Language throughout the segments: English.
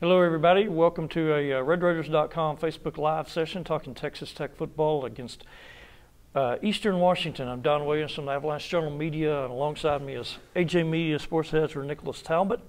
Hello everybody, welcome to a RedRaiders.com Facebook Live session talking Texas Tech football against Eastern Washington. I'm Don Williams from the Avalanche-Journal Media, and alongside me is AJ Media sports editor Nicholas Talbot.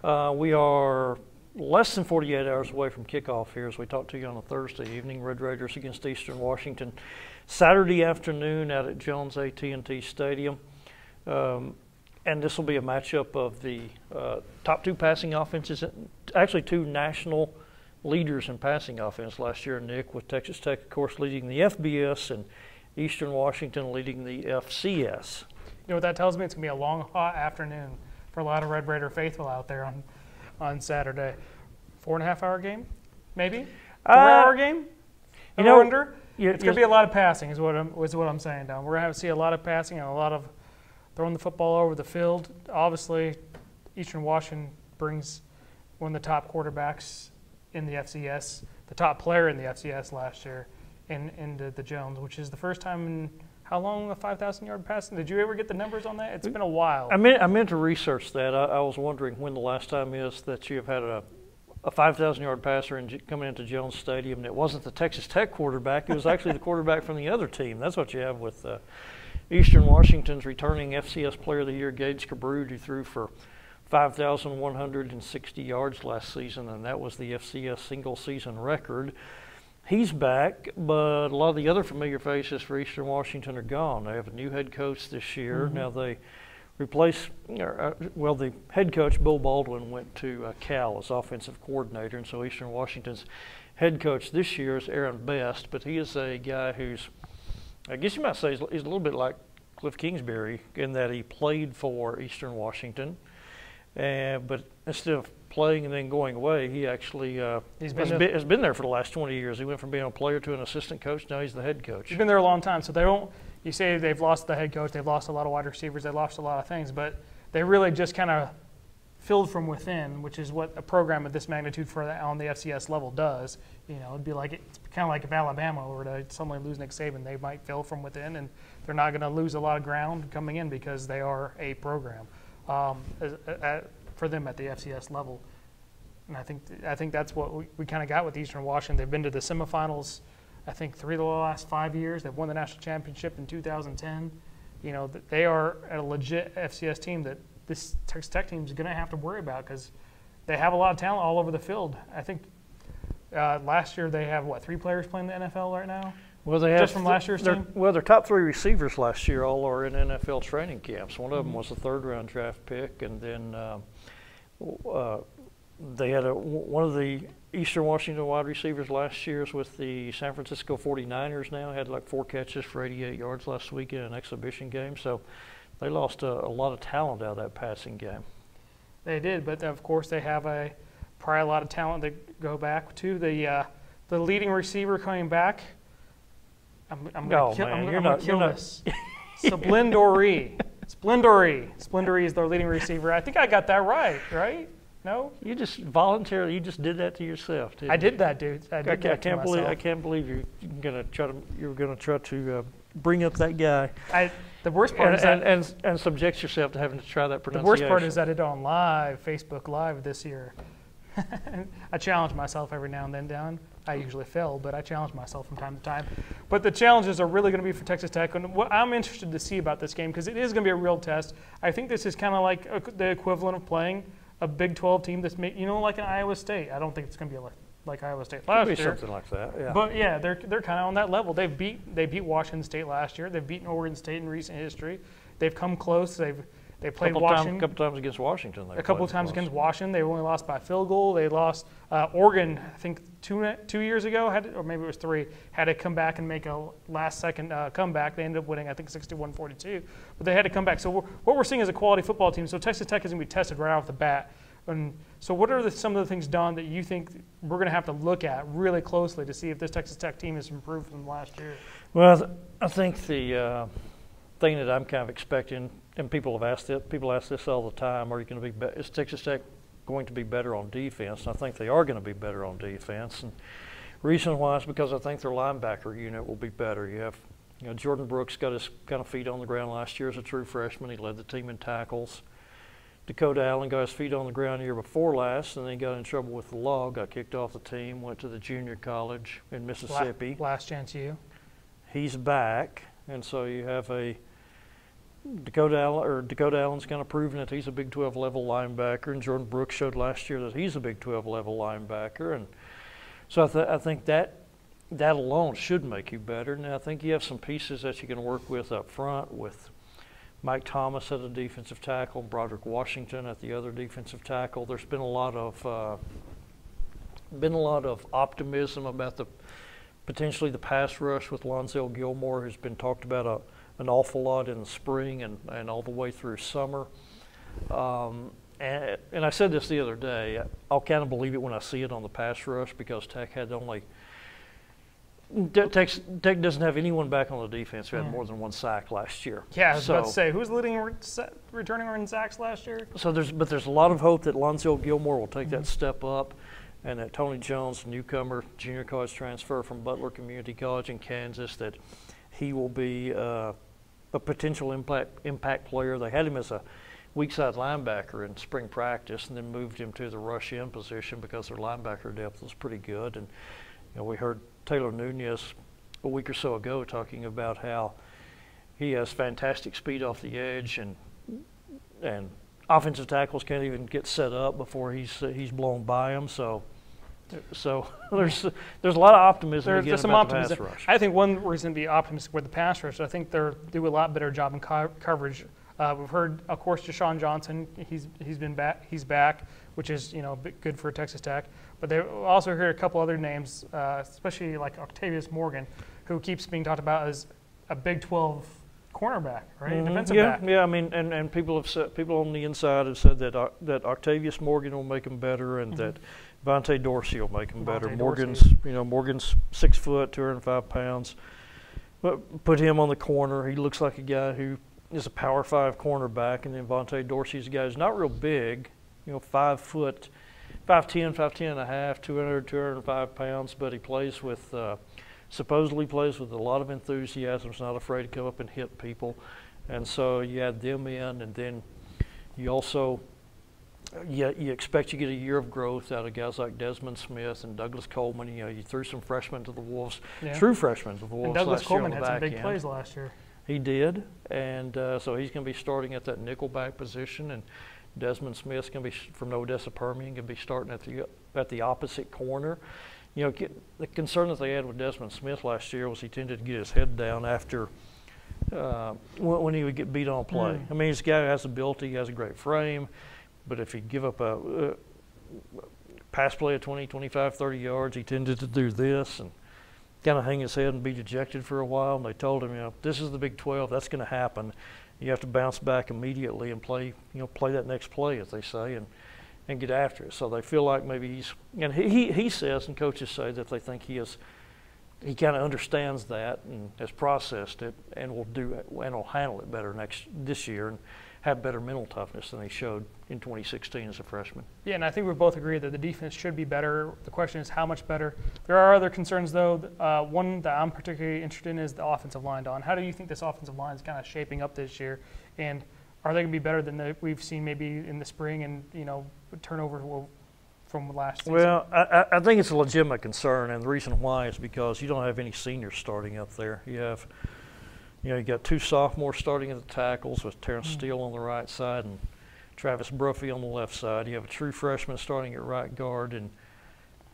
We are less than 48 hours away from kickoff here as we talk to you on a Thursday evening. Red Raiders against Eastern Washington, Saturday afternoon out at Jones AT&T Stadium. And this will be a matchup of the top two passing offenses, actually two national leaders in passing offense last year, Nick, with Texas Tech, of course, leading the FBS and Eastern Washington leading the FCS. You know what that tells me? It's going to be a long, hot afternoon for a lot of Red Raider faithful out there on Saturday. 4.5-hour game, maybe? 4-hour game? You know, under? It's going to be a lot of passing is what I'm saying, Don. We're going to have to see a lot of passing and a lot of throwing the football over the field. Obviously, Eastern Washington brings one of the top quarterbacks in the FCS, the top player in the FCS last year, into the Jones, which is the first time in how long a 5,000-yard passing? Did you ever get the numbers on that? It's been a while. I meant to research that. I was wondering when the last time is that you have had a 5,000-yard passer coming into Jones Stadium, and it wasn't the Texas Tech quarterback. It was actually the quarterback from the other team. That's what you have with Eastern Washington's returning FCS Player of the Year, Gage Cabrude, who threw for 5,160 yards last season, and that was the FCS single-season record. He's back, but a lot of the other familiar faces for Eastern Washington are gone. They have a new head coach this year. Now they replace, the head coach, Bill Baldwin, went to Cal as offensive coordinator, and so Eastern Washington's head coach this year is Aaron Best, but he is a guy who's, I guess you might say, he's a little bit like Cliff Kingsbury in that he played for Eastern Washington, but instead of playing and then going away, he actually has been there for the last 20 years. He went from being a player to an assistant coach. Now he's the head coach. He's been there a long time, so they don't. You say they've lost the head coach, they've lost a lot of wide receivers, they've lost a lot of things, but they really just kind of filled from within, which is what a program of this magnitude on the FCS level does. You know, it'd be like it's kind of like if Alabama were to suddenly lose Nick Saban, they might fill from within, and they're not going to lose a lot of ground coming in because they are a program for them at the FCS level. And I think that's what we kind of got with Eastern Washington. They've been to the semifinals, I think 3 of the last 5 years. They've won the national championship in 2010. You know, they are a legit FCS team that this Texas Tech team is going to have to worry about because they have a lot of talent all over the field. I think last year they have, 3 players playing the NFL right now? Well, they have just from last year's team? Well, their top 3 receivers last year all are in NFL training camps. One of them was a 3rd-round draft pick, and then they had one of the Eastern Washington wide receivers last year is with the San Francisco 49ers now. Had like 4 catches for 88 yards last week in an exhibition game. So they lost a lot of talent out of that passing game. They did, but of course they have probably a lot of talent to go back to. The leading receiver coming back, I'm going to kill this. Splendore. Splendore is their leading receiver. I think I got that right? No? You just did that to yourself. I did that, dude. I can't believe you're going to try to bring up that guy. The worst part is and subject yourself to having to try that pronunciation. The worst part is that I did it on Facebook Live this year. I challenge myself every now and then, Don. I usually fail, but I challenge myself from time to time. But the challenges are really going to be for Texas Tech. And what I'm interested to see about this game, because it is going to be a real test, I think this is kind of like the equivalent of playing a Big 12 team that's, like an Iowa State. I don't think it's going to be like Iowa State last year. Something like that, yeah. But yeah, they're kind of on that level. They beat Washington State last year. They've beaten Oregon State in recent history. They've come close. They played Washington. A couple times against Washington. A couple times against Washington. They only lost by a field goal. They lost Oregon, I think, two years ago, or maybe it was 3, had to come back and make a last-second comeback. They ended up winning, I think, 61-42. But they had to come back. So what we're seeing is a quality football team. So Texas Tech is going to be tested right off the bat. And so what are some of the things, Don, that you think we're going to have to look at really closely to see if this Texas Tech team has improved from last year? Well, I think the thing that I'm kind of expecting, and people ask this all the time, is Texas Tech going to be better on defense? And I think they are going to be better on defense. And reason why is because I think their linebacker unit will be better. You have, Jordan Brooks got his kind of feet on the ground last year as a true freshman. He led the team in tackles. Dakota Allen got his feet on the ground the year before last, and then got in trouble with the law, got kicked off the team, went to the junior college in Mississippi. Last chance you. He's back, and so you have a Dakota Allen's kind of proven that he's a Big 12 level linebacker, and Jordan Brooks showed last year that he's a Big 12 level linebacker, and so I think that alone should make you better. Now I think you have some pieces that you can work with up front with Mike Thomas at the defensive tackle, Broderick Washington at the other defensive tackle. There's been a lot of optimism about potentially the pass rush with Lonzel Gilmore, who's been talked about an awful lot in the spring and all the way through summer. And I said this the other day, I'll kind of believe it when I see it on the pass rush because Tech doesn't have anyone back on the defense who had more than one sack last year. Yeah, I was about to say, who's leading returning in sacks last year? So there's a lot of hope that Lonzel Gilmore will take that step up, and that Tony Jones, newcomer, junior college transfer from Butler Community College in Kansas, that he will be a potential impact player. They had him as a weak side linebacker in spring practice, and then moved him to the rush in position because their linebacker depth was pretty good. And we heard Taylor Nunez a week or so ago talking about how he has fantastic speed off the edge, and offensive tackles can't even get set up before he's blown by them. So there's a lot of optimism. There's some optimism. The pass rush. I think one reason to be optimistic with the pass rush, I think they do a lot better job in coverage. We've heard, of course, Deshaun Johnson. He's been back. He's back, which is good for Texas Tech. But they also heard a couple other names, especially like Octavius Morgan, who keeps being talked about as a Big 12 cornerback, right? Defensive back. Yeah. I mean, and people on the inside have said that Octavius Morgan will make him better, and that Vontae Dorsey will make him better. Morgan's 6 foot, 205 pounds. But put him on the corner. He looks like a guy who is a Power 5 cornerback, and then Vontae Dorsey's a guy who's not real big, 5 foot, 5'10", 5'10 and a half, 205 pounds, but he plays with, supposedly plays with a lot of enthusiasm. He's not afraid to come up and hit people. And so you add them in, and then you also, you expect you get a year of growth out of guys like Desmond Smith and Douglas Coleman. You threw some freshmen to the Wolves, true freshmen to the Wolves. And Douglas Coleman had some big end. Plays last year. He did, and so he's going to be starting at that nickelback position, and Desmond Smith's going to be from Odessa Permian, going to be starting at the opposite corner. The concern that they had with Desmond Smith last year was he tended to get his head down after when he would get beat on play. I mean, he's a guy who has ability, he has a great frame, but if he give up a pass play of 20, 25, 30 yards, he tended to do this and kind of hang his head and be dejected for a while. And they told him, this is the Big 12, that's going to happen. You have to bounce back immediately and play that next play, as they say, and get after it. So they feel like maybe he says, and coaches say that they think he kind of understands that and has processed it and will handle it better this year and have better mental toughness than he showed in 2016 as a freshman. Yeah, and I think we both agree that the defense should be better. The question is how much better. There are other concerns, though. One that I'm particularly interested in is the offensive line, Don. How do you think this offensive line is kind of shaping up this year? And are they going to be better than we've seen maybe in the spring and, turnover from last season? Well, I think it's a legitimate concern, and the reason why is because you don't have any seniors starting up there. You got 2 sophomores starting at the tackles with Terrence Steele on the right side and Travis Bruffy on the left side. You have a true freshman starting at right guard and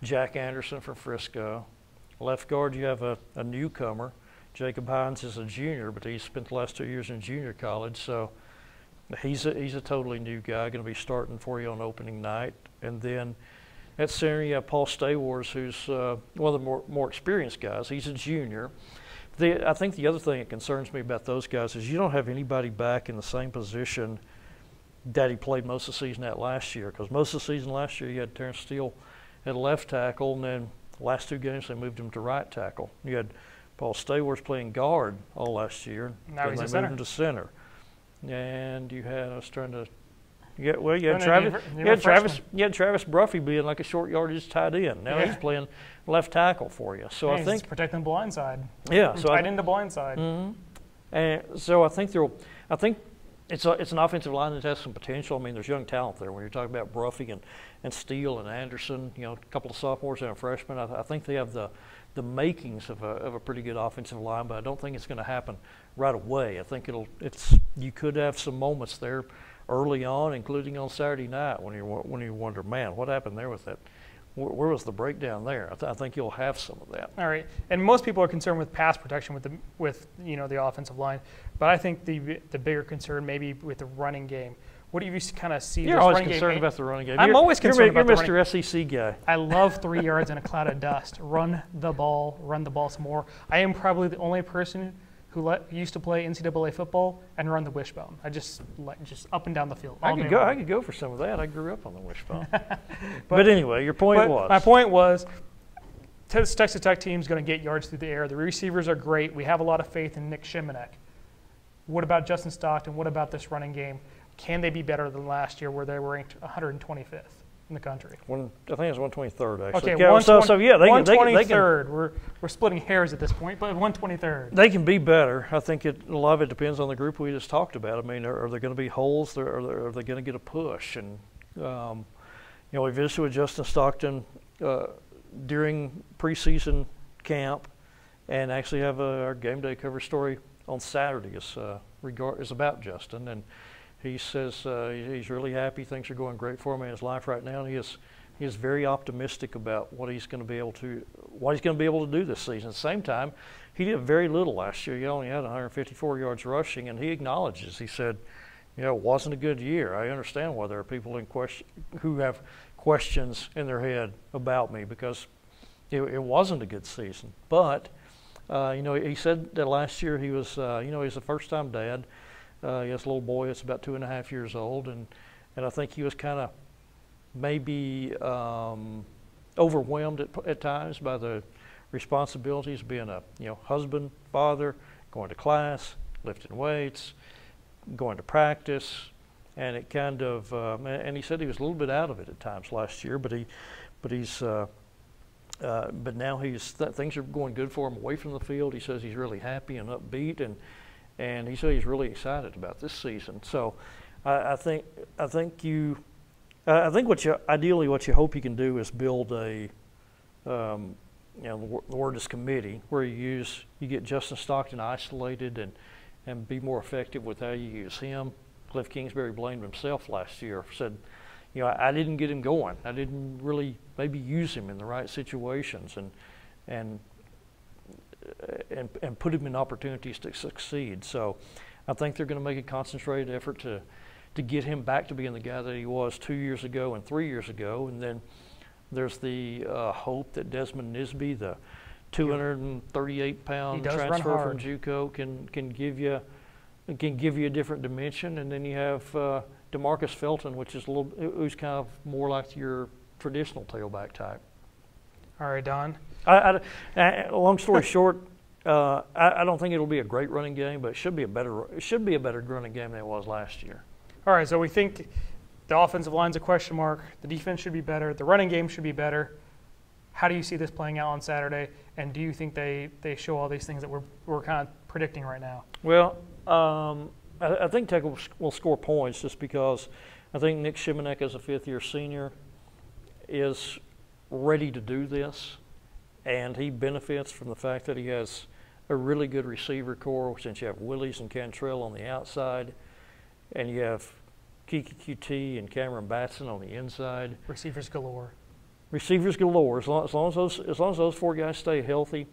Jack Anderson from Frisco. Left guard, you have a newcomer. Jacob Hines is a junior, but he's spent the last 2 years in junior college, so he's a totally new guy, going to be starting for you on opening night. And then at center, you have Paul Staywars, who's one of the more experienced guys. He's a junior. I think the other thing that concerns me about those guys is you don't have anybody back in the same position that he played most of the season at last year, because most of the season last year you had Terrence Steele at left tackle, and then the last 2 games they moved him to right tackle. You had Paul Staywars playing guard all last year, now and they moved him to center. And you had Travis Bruffy being like a short yardage tight end. Now he's playing left tackle for you. So I think he's protecting the blind side. Yeah, so tight end to blind side. And so I think it's an offensive line that has some potential. I mean, there's young talent there. When you're talking about Bruffy and Steele and Anderson, a couple of sophomores and a freshman, I think they have the makings of a pretty good offensive line, but I don't think it's going to happen right away. I think you could have some moments there early on, including on Saturday night, when you wonder, man, what happened there with that? Where was the breakdown there? I think you'll have some of that. All right, and most people are concerned with pass protection with the offensive line, but I think the bigger concern maybe with the running game. What do you kind of see? You're this always running concerned game? about the running game. I'm always concerned about the running You're Mr. SEC guy. I love 3 yards in a cloud of dust. Run the ball some more. I am probably the only person who used to play NCAA football and run the wishbone. I just up and down the field. I could go for some of that. I grew up on the wishbone. but anyway, your point was. My point was, this Texas Tech team is going to get yards through the air. The receivers are great. We have a lot of faith in Nick Shimanek. What about Justin Stockton? What about this running game? Can they be better than last year, where they were ranked 125th in the country? I think it's 123rd, actually. Okay, yeah, 123rd. We're splitting hairs at this point, but 123rd. They can be better. I think a lot of it depends on the group we just talked about. I mean, are there going to be holes? Are they going to get a push? And we visited with Justin Stockton during preseason camp, and actually have our game day cover story on Saturday is about Justin. And he says he's really happy. Things are going great for him in his life right now. And he is very optimistic about what he's going to be able to do this season. At the same time, he did very little last year. He only had 154 yards rushing, and he acknowledges. He said, it wasn't a good year. I understand why there are people who have questions in their head about me, because it wasn't a good season. But he said that last year he was he's a first-time dad. He has a little boy that's about 2.5 years old, and I think he was kind of maybe overwhelmed at times by the responsibilities of being a husband, father, going to class, lifting weights, going to practice, and it kind of and he said he was a little bit out of it at times last year, but now things are going good for him away from the field. He says he's really happy and upbeat, and he said he's really excited about this season. So I think what you hope you can do is build the word is committee, where you get Justin Stockton isolated and be more effective with how you use him. Cliff Kingsbury blamed himself last year, said, I didn't get him going. I didn't really maybe use him in the right situations and put him in opportunities to succeed. So I think they're going to make a concentrated effort to get him back to being the guy that he was 2 years ago and 3 years ago. And then there's the hope that Desmond Nisby, the 238-pound transfer from JUCO, can give you a different dimension. And then you have DeMarcus Felton, who's kind of more like your traditional tailback type. All right, Don. Long story short, I don't think it'll be a great running game, but it should be a better running game than it was last year. All right, so we think the offensive line's a question mark. The defense should be better. The running game should be better. How do you see this playing out on Saturday? And do you think they show all these things that we're kind of predicting right now? Well, I think Tech will score points, just because I think Nick Shimanek, as a fifth-year senior, is ready to do this, and he benefits from the fact that he has a really good receiver core, since you have Williams and Cantrell on the outside, and you have Kiki QT and Cameron Batson on the inside. Receivers galore. As long as those four guys stay healthy,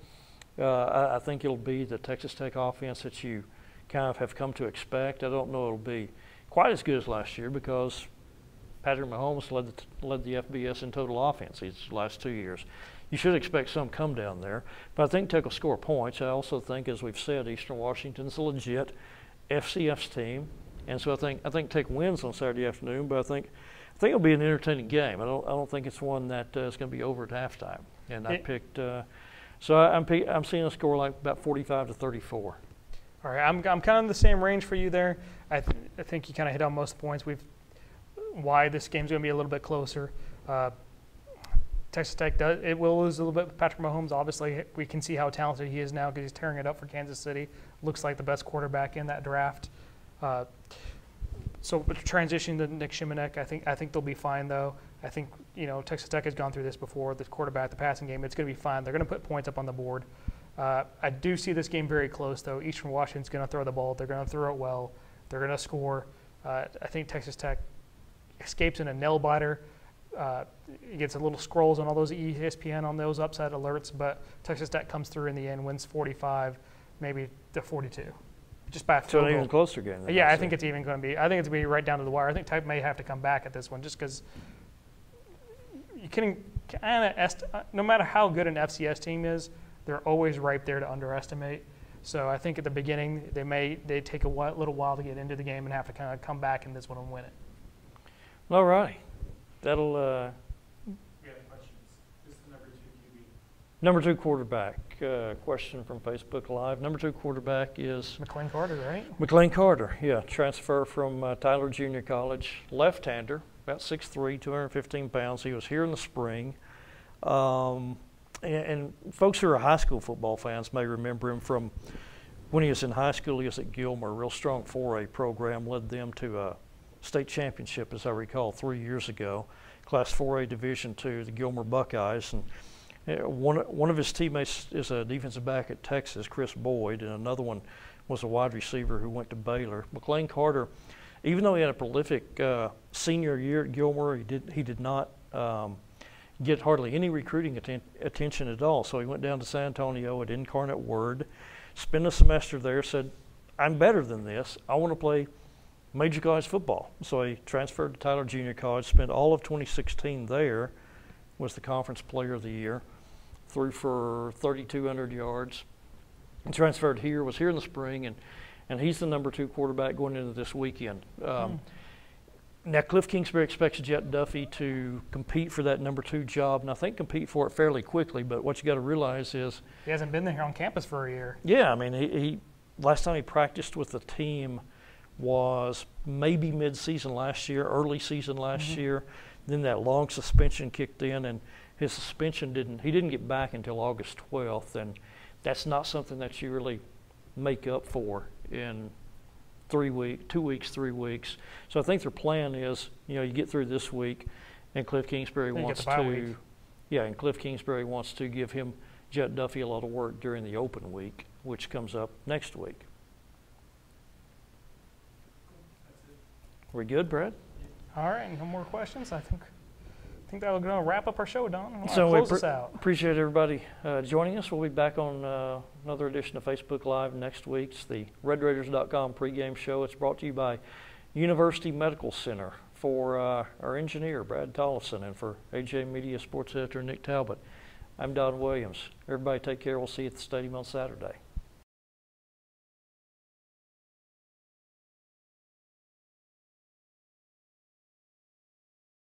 I think it'll be the Texas Tech offense that you kind of have come to expect. I don't know it'll be quite as good as last year, because Patrick Mahomes led the FBS in total offense these last 2 years. You should expect some come down there, but I think Tech will score points. I also think, as we've said, Eastern Washington's a legit FCS team, and so I think Tech wins on Saturday afternoon. But I think it'll be an entertaining game. I don't think it's one that is going to be over at halftime. And I picked, so I'm seeing a score like about 45-34. All right, I'm kind of in the same range for you there. I think you kind of hit on most points. Why this game's going to be a little bit closer. Texas Tech will lose a little bit with Patrick Mahomes. Obviously, we can see how talented he is now, because he's tearing it up for Kansas City. Looks like the best quarterback in that draft. So transitioning to Nick Shimonek, I think they'll be fine though. I think Texas Tech has gone through this before. The quarterback, the passing game, it's going to be fine. They're going to put points up on the board. I do see this game very close though. Eastern Washington's going to throw the ball. They're going to throw it well. They're going to score. I think Texas Tech escapes in a nail biter. It gets a little scrolls on all those ESPN on those upset alerts, but Texas Tech comes through in the end, wins 45, maybe to 42, just by a field So an goal. even closer game. Yeah, I think it's even going to be. I think it's going to be right down to the wire. I think Tech may have to come back at this one, just because you can kind of no matter how good an FCS team is, they're always ripe there to underestimate. So I think at the beginning they take a little while to get into the game and have to kind of come back in this one and win it. All right. That'll We have questions. This is the number 2 QB. number 2 quarterback. Question from Facebook Live. Number 2 quarterback is McLean Carter, right? McLean Carter. Yeah, transfer from Tyler Junior College. Left-hander, about 6'3", 215 pounds. He was here in the spring. And folks who are high school football fans may remember him from when he was in high school. He was at Gilmer, a real strong 4A program, led them to a state championship, as I recall, 3 years ago. Class 4A Division II, the Gilmer Buckeyes. And one of his teammates is a defensive back at Texas, Chris Boyd, and another one was a wide receiver who went to Baylor. McLean Carter, even though he had a prolific senior year at Gilmer, he did not get hardly any recruiting attention at all. So he went down to San Antonio at Incarnate Word, spent a semester there, said, I'm better than this. I want to play major college football. So he transferred to Tyler Junior College, spent all of 2016 there, was the conference player of the year, threw for 3,200 yards. And transferred here, was here in the spring, and he's the number 2 quarterback going into this weekend. Now, Cliff Kingsbury expects Jet Duffy to compete for that number 2 job, and I think compete for it fairly quickly. But what you got to realize is He hasn't been there on campus for a year. yeah, I mean, he last time he practiced with the team was maybe mid-season last year, early season last year. Then that long suspension kicked in, and his suspension didn't get back until August 12th, and that's not something that you really make up for in 2 weeks, 3 weeks. So I think their plan is, you get through this week, and Cliff Kingsbury wants to, and Cliff Kingsbury wants to give him Jet Duffy a lot of work during the open week, which comes up next week. We good, Brad? All right, no more questions. I think that'll go wrap up our show, Don. So close us out. Appreciate everybody joining us. We'll be back on another edition of Facebook Live next week. It's the RedRaiders.com pregame show. It's brought to you by University Medical Center for our engineer, Brad Tollefson, and for AJ Media Sports Editor Nick Talbot. I'm Don Williams. Everybody take care. We'll see you at the stadium on Saturday.